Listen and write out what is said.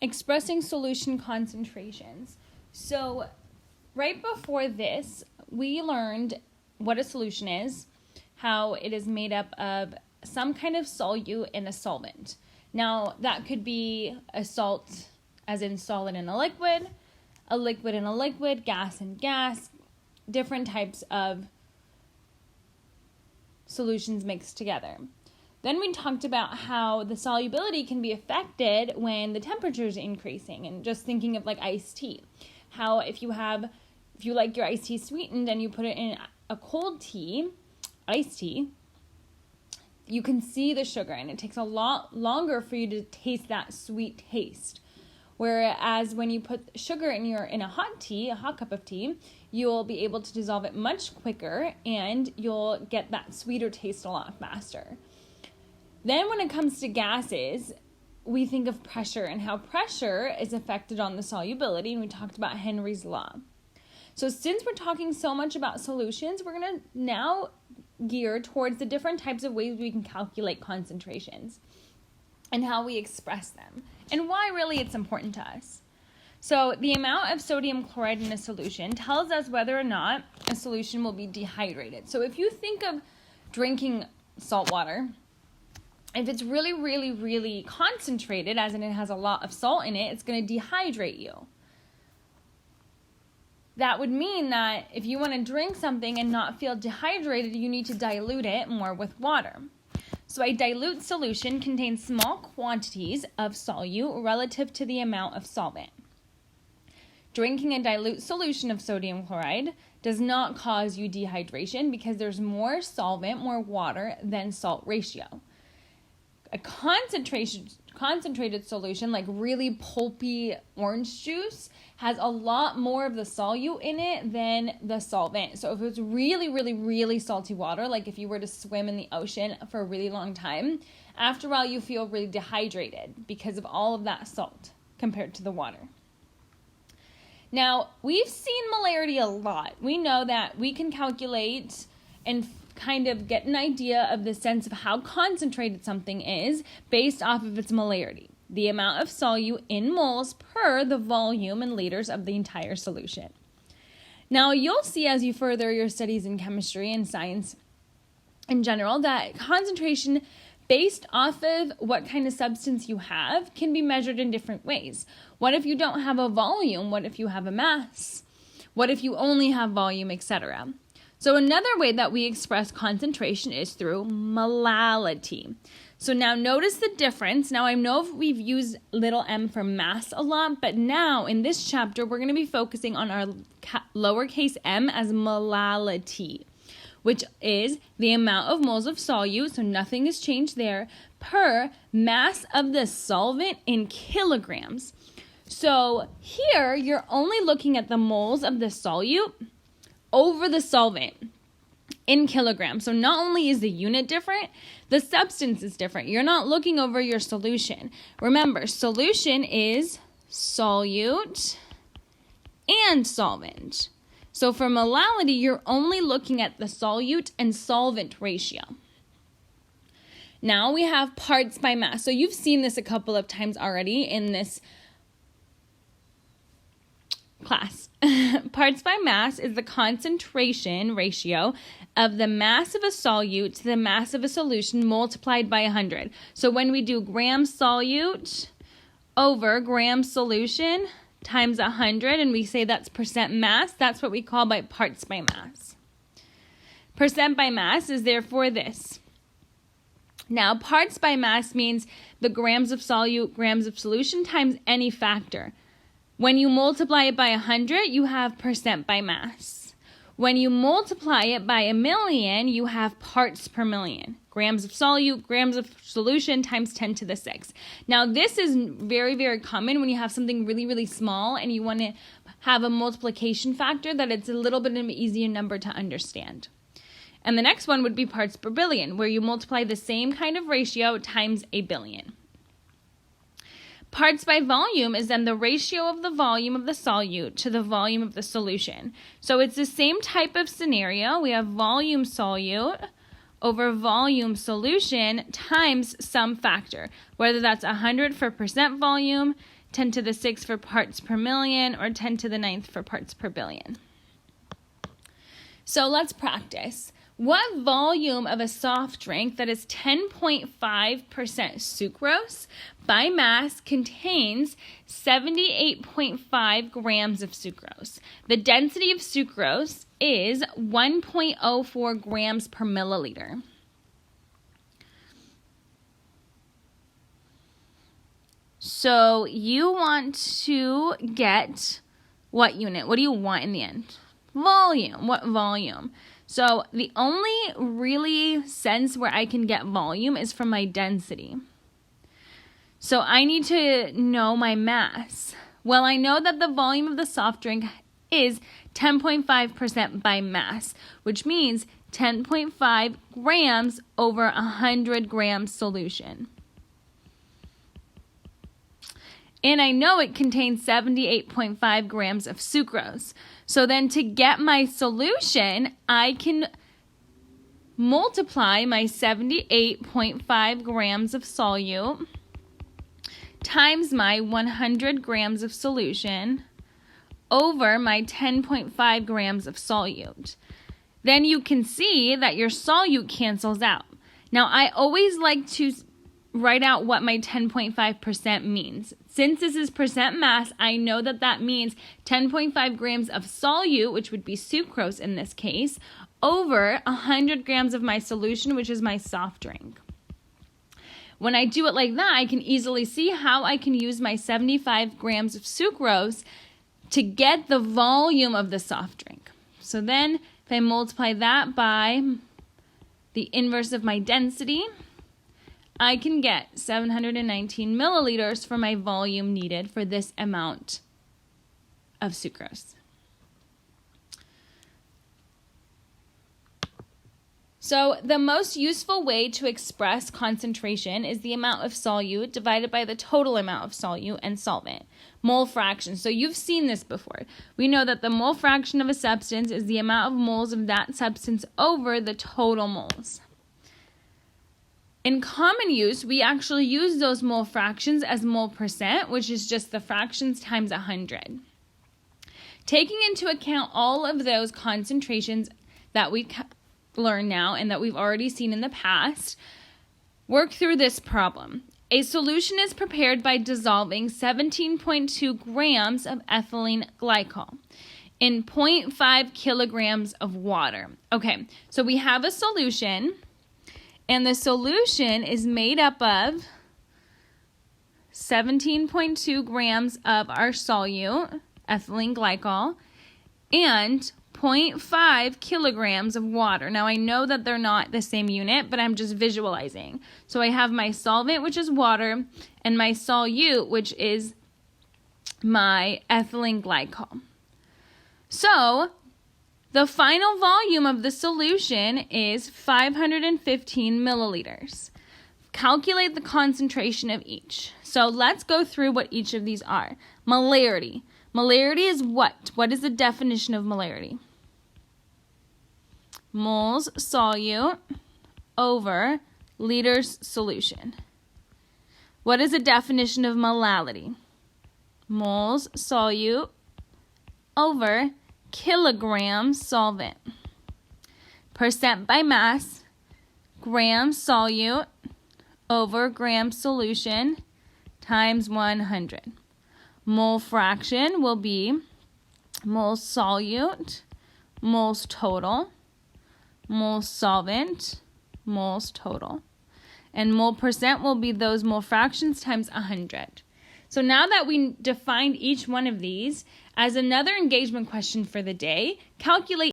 expressing solution concentrations. So right before this, we learned what a solution is, how it is made up of some kind of solute and a solvent. Now, that could be a salt, as in solid and a liquid and a liquid, gas and gas, different types of solutions mixed together. Then we talked about how the solubility can be affected when the temperature is increasing, and just thinking of like iced tea. How if you like your iced tea sweetened and you put it in a cold tea, iced tea, you can see the sugar, and it takes a lot longer for you to taste that sweet taste. Whereas when you put sugar in a hot cup of tea, you'll be able to dissolve it much quicker, and you'll get that sweeter taste a lot faster. Then when it comes to gases, we think of pressure and how pressure is affected on the solubility, and we talked about Henry's law. So since we're talking so much about solutions, we're going to now gear towards the different types of ways we can calculate concentrations and how we express them, and why really it's important to us. So the amount of sodium chloride in a solution tells us whether or not a solution will be dehydrated. So if you think of drinking salt water, if it's really, really, really concentrated, as in it has a lot of salt in it, it's going to dehydrate you. That would mean that if you want to drink something and not feel dehydrated, you need to dilute it more with water. So a dilute solution contains small quantities of solute relative to the amount of solvent. Drinking a dilute solution of sodium chloride does not cause you dehydration because there's more solvent, more water than salt ratio. A concentrated solution, like really pulpy orange juice, has a lot more of the solute in it than the solvent. So if it's really, really, really salty water, like if you were to swim in the ocean for a really long time, after a while you feel really dehydrated because of all of that salt compared to the water. Now, we've seen molarity a lot. We know that we can calculate and kind of get an idea of the sense of how concentrated something is based off of its molarity, the amount of solute in moles per the volume in liters of the entire solution. Now, you'll see as you further your studies in chemistry and science in general that concentration based off of what kind of substance you have can be measured in different ways. What if you don't have a volume? What if you have a mass? What if you only have volume, etc.? So another way that we express concentration is through molality. So now notice the difference. Now I know we've used little m for mass a lot, but now in this chapter, we're going to be focusing on our lowercase m as molality, which is the amount of moles of solute, so nothing has changed there, per mass of the solvent in kilograms. So here, you're only looking at the moles of the solute over the solvent in kilograms. So not only is the unit different, the substance is different. You're not looking over your solution. Remember, solution is solute and solvent. So for molality, you're only looking at the solute and solvent ratio. Now we have parts by mass. So you've seen this a couple of times already in this class. Parts by mass is the concentration ratio of the mass of a solute to the mass of a solution multiplied by 100. So when we do gram solute over gram solution times 100, and we say that's percent mass, that's what we call by parts by mass. Percent by mass is therefore this. Now, parts by mass means the grams of solute, grams of solution times any factor. When you multiply it by 100, you have percent by mass. When you multiply it by 1,000,000, you have parts per million. Grams of solute, grams of solution times 10 to the 6. Now, this is very, very common when you have something really, really small and you want to have a multiplication factor that it's a little bit of an easier number to understand. And the next one would be parts per billion, where you multiply the same kind of ratio times 1,000,000,000. Parts by volume is then the ratio of the volume of the solute to the volume of the solution. So it's the same type of scenario. We have volume solute over volume solution times some factor, whether that's 100 for percent volume, 10 to the 6th for parts per million, or 10 to the 9th for parts per billion. So let's practice. What volume of a soft drink that is 10.5% sucrose by mass contains 78.5 grams of sucrose? The density of sucrose is 1.04 grams per milliliter. So you want to get what unit? What do you want in the end? Volume. What volume? So the only really sense where I can get volume is from my density. So I need to know my mass. Well, I know that the volume of the soft drink is 10.5% by mass, which means 10.5 grams over 100 grams solution. And I know it contains 78.5 grams of sucrose. So then to get my solution, I can multiply my 78.5 grams of solute times my 100 grams of solution over my 10.5 grams of solute. Then you can see that your solute cancels out. Now, I always like to write out what my 10.5% means. Since this is percent mass, I know that that means 10.5 grams of solute, which would be sucrose in this case, over 100 grams of my solution, which is my soft drink. When I do it like that, I can easily see how I can use my 75 grams of sucrose to get the volume of the soft drink. So then if I multiply that by the inverse of my density, I can get 719 milliliters for my volume needed for this amount of sucrose. So the most useful way to express concentration is the amount of solute divided by the total amount of solute and solvent, mole fraction. So you've seen this before. We know that the mole fraction of a substance is the amount of moles of that substance over the total moles. In common use, we actually use those mole fractions as mole percent, which is just the fractions times 100. Taking into account all of those concentrations that we learn now and that we've already seen in the past, work through this problem. A solution is prepared by dissolving 17.2 grams of ethylene glycol in 0.5 kilograms of water. Okay, so we have a solution, and the solution is made up of 17.2 grams of our solute, ethylene glycol, and 0.5 kilograms of water. Now, I know that they're not the same unit, but I'm just visualizing. So I have my solvent, which is water, and my solute, which is my ethylene glycol. So the final volume of the solution is 515 milliliters. Calculate the concentration of each. So let's go through what each of these are. Molarity. Molarity is what? What is the definition of molarity? Moles solute over liters solution. What is the definition of molality? Moles solute over kilograms solvent. Percent by mass, grams solute over grams solution times 100. Mole fraction will be moles solute, moles total, moles solvent, moles total. And mole percent will be those mole fractions times 100. So now that we defined each one of these, as another engagement question for the day, calculate